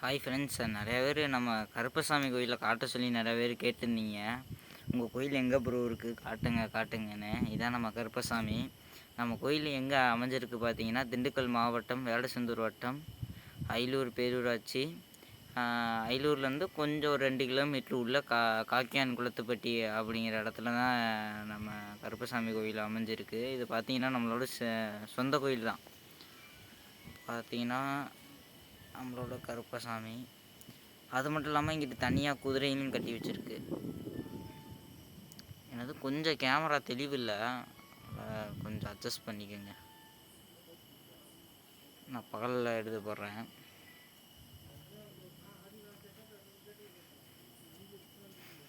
Hi friends, நிறையா பேர் நம்ம கருப்பசாமி கோயிலில் காட்ட சொல்லி நிறையா பேர் கேட்டிருந்தீங்க. உங்கள் கோயில் எங்கே ப்ரோ இருக்குது, காட்டுங்க காட்டுங்கன்னு. இதான் நம்ம கருப்பசாமி. நம்ம கோயில் எங்கே அமைஞ்சிருக்கு பார்த்தீங்கன்னா, திண்டுக்கல் மாவட்டம், வேடசந்தூர் வட்டம், அயிலூர் பேரூராட்சி. அயிலூர்லேருந்து கொஞ்சம் ஒரு 2 கிலோமீட்டர் உள்ள காக்கியான் குளத்துப்பட்டி அப்படிங்கிற இடத்துல தான் நம்ம கருப்பசாமி கோயில் அமைஞ்சிருக்கு. இது பார்த்திங்கன்னா நம்மளோட சொந்த கோயில் தான். பார்த்திங்கன்னா நம்மளோட கருப்பசாமி. அது மட்டும் இல்லாமல் இங்கிட்டு தனியாக குதிரையிலும் கட்டி வச்சுருக்கு. எனது கொஞ்சம் கேமரா தெளிவில்லை, கொஞ்சம் அட்ஜஸ்ட் பண்ணிக்கோங்க. நான் பகலில் எடுத்து போடுறேன்.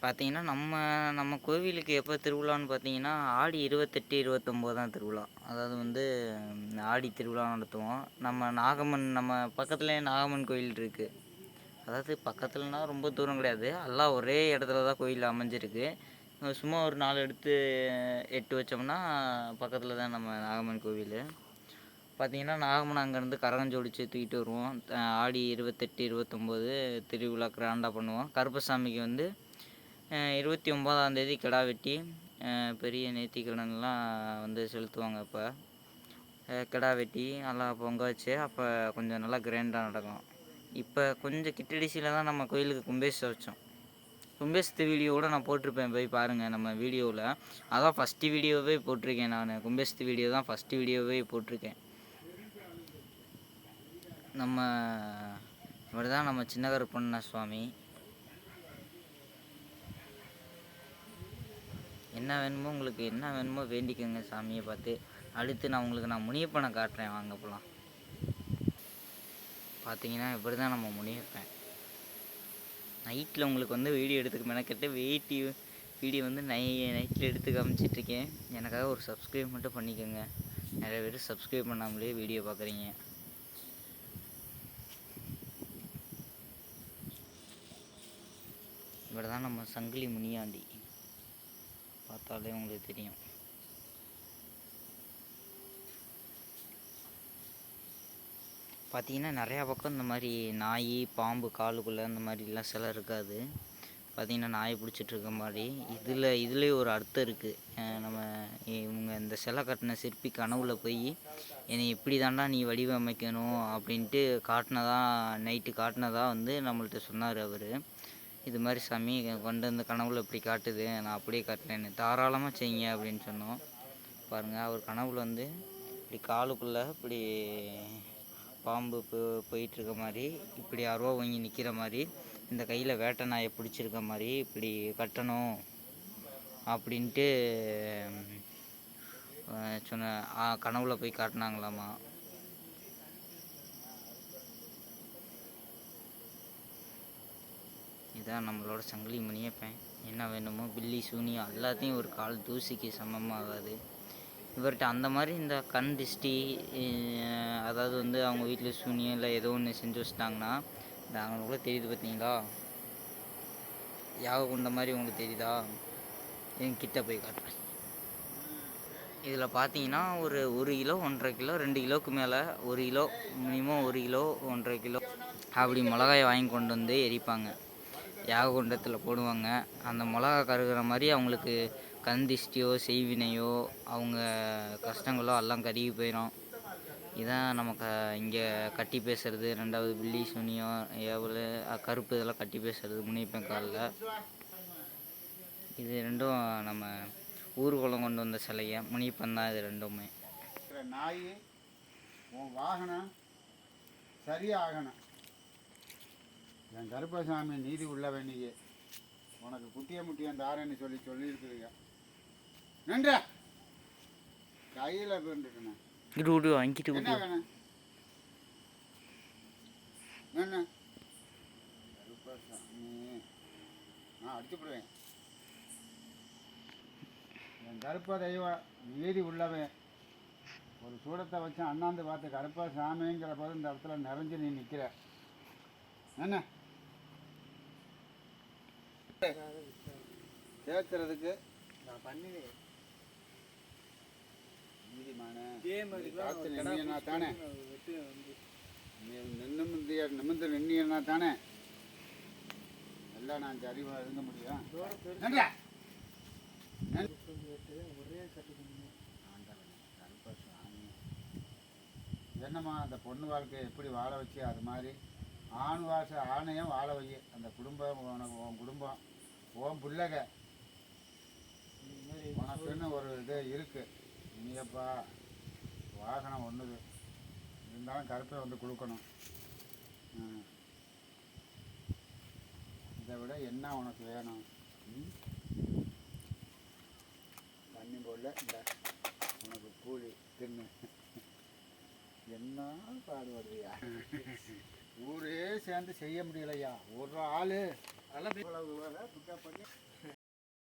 பார்த்தீங்கன்னா நம்ம கோவிலுக்கு எப்போ திருவிழான்னு பார்த்தீங்கன்னா ஆடி 28, 29 தான் திருவிழா. அதாவது வந்து ஆடி திருவிழா நடத்துவோம். நம்ம பக்கத்துலேயே நாகம்மன் கோயில் இருக்குது. அதாவது பக்கத்துலனா ரொம்ப தூரம் கிடையாது, எல்லாம் ஒரே இடத்துல தான் கோயில் அமைஞ்சிருக்கு. சும்மா ஒரு 4 எடுத்து 8 வச்சோம்னா பக்கத்தில் தான் நம்ம நாகம்மன் கோவில். பார்த்திங்கன்னா நாகம்மன் அங்கேருந்து கரகஞ்சோடிச்சு தூக்கிட்டு வருவோம். ஆடி 28, 29 திருவிழா கிராண்டாக பண்ணுவோம். கருப்பசாமிக்கு வந்து 29ஆம் தேதி கிடா வெட்டி பெரிய நேர்த்திக்கடன்லாம் வந்து செலுத்துவாங்க. இப்போ கிடா வெட்டி நல்லா பொங்க வச்சு அப்போ கொஞ்சம் நல்லா கிராண்டாக நடக்கும். இப்போ கொஞ்சம் கிட்டடிசியில் தான் நம்ம கோயிலுக்கு கும்பேஷம் வச்சோம். கும்பேஷத்து வீடியோவோட நான் போட்டிருப்பேன், போய் பாருங்கள் நம்ம வீடியோவில். அதான் ஃபஸ்ட்டு வீடியோவே போட்டிருக்கேன். நான் கும்பேஷத்து வீடியோ தான் ஃபஸ்ட்டு வீடியோவே போட்டிருக்கேன். இப்படி தான் நம்ம சின்ன கருப்பண்ண சுவாமி. என்ன வேணுமோ உங்களுக்கு என்ன வேணுமோ வேண்டிக்கோங்க சாமியை பார்த்து. அடுத்து நான் உங்களுக்கு முனியப்பனை காட்டுறேன், வாங்க போகலாம். பார்த்தீங்கன்னா இப்படி தான் நம்ம முனியப்பேன். நைட்டில் உங்களுக்கு வந்து வீடியோ எடுத்துக்க மெனக்கெட்டு வீடியோ வந்து நைட்டில் எடுத்து காமிச்சிட்ருக்கேன். எனக்காக ஒரு சப்ஸ்கிரைப் மட்டும் பண்ணிக்கோங்க. நிறைய பேர் சப்ஸ்கிரைப் பண்ணாமலே வீடியோ பார்க்குறீங்க. இப்படி தான் நம்ம சங்கிலி முனியாண்டி, பார்த்தாலே உங்களுக்கு தெரியும். பார்த்தீங்கன்னா நிறையா பக்கம் இந்த மாதிரி நாய் பாம்பு காலுக்குள்ளே இந்த மாதிரிலாம் சிலை இருக்காது. பார்த்திங்கன்னா நாயை பிடிச்சிட்ருக்க மாதிரி இதுலேயே ஒரு அர்த்தம் இருக்குது. இவங்க இந்த சிலை கட்டின சிற்பி கனவுல போய் என்னை இப்படி தாண்டா நீ வடிவமைக்கணும் அப்படின்ட்டு நைட்டு காட்டினதா வந்து நம்மள்ட்ட சொன்னார் அவர். இது மாதிரி சாமி கொண்டு வந்து கனவுல இப்படி காட்டுது, நான் அப்படியே காட்டுறேன்னு, தாராளமாக செய்யுங்க அப்படின்னு சொன்னோம். பாருங்கள், அவர் கனவுல வந்து இப்படி காலுக்குள்ளே இப்படி பாம்பு போயிட்டுருக்க மாதிரி, இப்படி அருவா வாங்கி நிற்கிற மாதிரி, இந்த கையில் வேட்டை நாயை பிடிச்சிருக்க மாதிரி இப்படி கட்டணும் அப்படின்ட்டு சொன்ன கனவுல போய் காட்டினாங்களாமா. இதான் நம்மளோட சங்கிலி முனியப்பேன். என்ன வேணுமோ பில்லி சூனியம் எல்லாத்தையும் ஒரு கால் தூசிக்கு சமமாகாது இவர்கிட்ட. அந்த மாதிரி இந்த கண் திஷ்டி, அதாவது வந்து அவங்க வீட்டில் சூனியம் இல்லை ஏதோ ஒன்று செஞ்சு வச்சிட்டாங்கன்னா, இந்த அவங்களுக்குள்ள தெரியுது பார்த்தீங்களா, யாக குண்ட மாதிரி உங்களுக்கு தெரியுதா, என்கிட்ட போய் காட்டுறேன். இதில் பார்த்தீங்கன்னா ஒரு 1 கிலோ 1.5 கிலோ 2 கிலோவுக்கு மேலே, 1 கிலோ மினிமம் 1 கிலோ 1.5 கிலோ அப்படி மிளகாயை வாங்கி கொண்டு வந்து எரிப்பாங்க, யாக குண்டத்தில் போடுவாங்க. அந்த மிளகா கருகிற மாதிரி அவங்களுக்கு கண் திஷ்டியோ செய்வினையோ அவங்க கஷ்டங்களோ எல்லாம் கருகி போயிடும். இதான் நமக்கு இங்கே கட்டி பேசுகிறது. 2வது பில்லி சூனியம் ஏவல் கருப்பு இதெல்லாம் கட்டி பேசுகிறது முனியப்பன் காலில். இது ரெண்டும் நம்ம ஊர்வலம் கொண்டு வந்த சிலையை முனியப்பன் தான். இது ரெண்டுமே நாய் உன் வாகனம் சரியாகணும். என் கருப்பசாமி நீதி உள்ளவன், நீயே உனக்கு குட்டிய முட்டியம் தாரன்னு சொல்லியிருக்குதுங்க. நன்றா கையில் போட்டுக்கணும். வாங்கிட்டு என்ன வேணும் என்ன கருப்பசாமி நான் அடிச்சுப்படுவேன். என் கருப்ப தெய்வம் நீதி உள்ளவன், ஒரு சூடத்தை வச்சு அண்ணாந்து பார்த்து கருப்பசாமிங்கிற போது இந்த இடத்துல நிறைஞ்சு நீ நிற்கிற. என்ன கேட்கறதுக்கு நான் பண்ணுவேன். நீதிமான தானே நிமிந்து நின்னியனா போனால் தானே எல்லாம் நான் சரிவாக இருக்க முடியும். நன்றா. என்னம்மா அந்த பொண்ணு வாழ்க்கையை எப்படி வாழ வச்சு அது மாதிரி ஆணையும் வாழ வை. அந்த குடும்பம் உனக்கு உன் குடும்பம் உன் பிள்ளைக உனக்குன்னு ஒரு இது இருக்குது. நீயப்பா வாகனம் ஒன்றுது இருந்தாலும் கருப்பை வந்து கொடுக்கணும். இதை விட என்ன உனக்கு வேணும்? தண்ணி போடல இந்த உனக்கு கூலி தின்னு என்ன பாடுபடுறியா? ஊரே சேர்ந்து செய்ய முடியலையா? ஒரு ஆள் அதெல்லாம்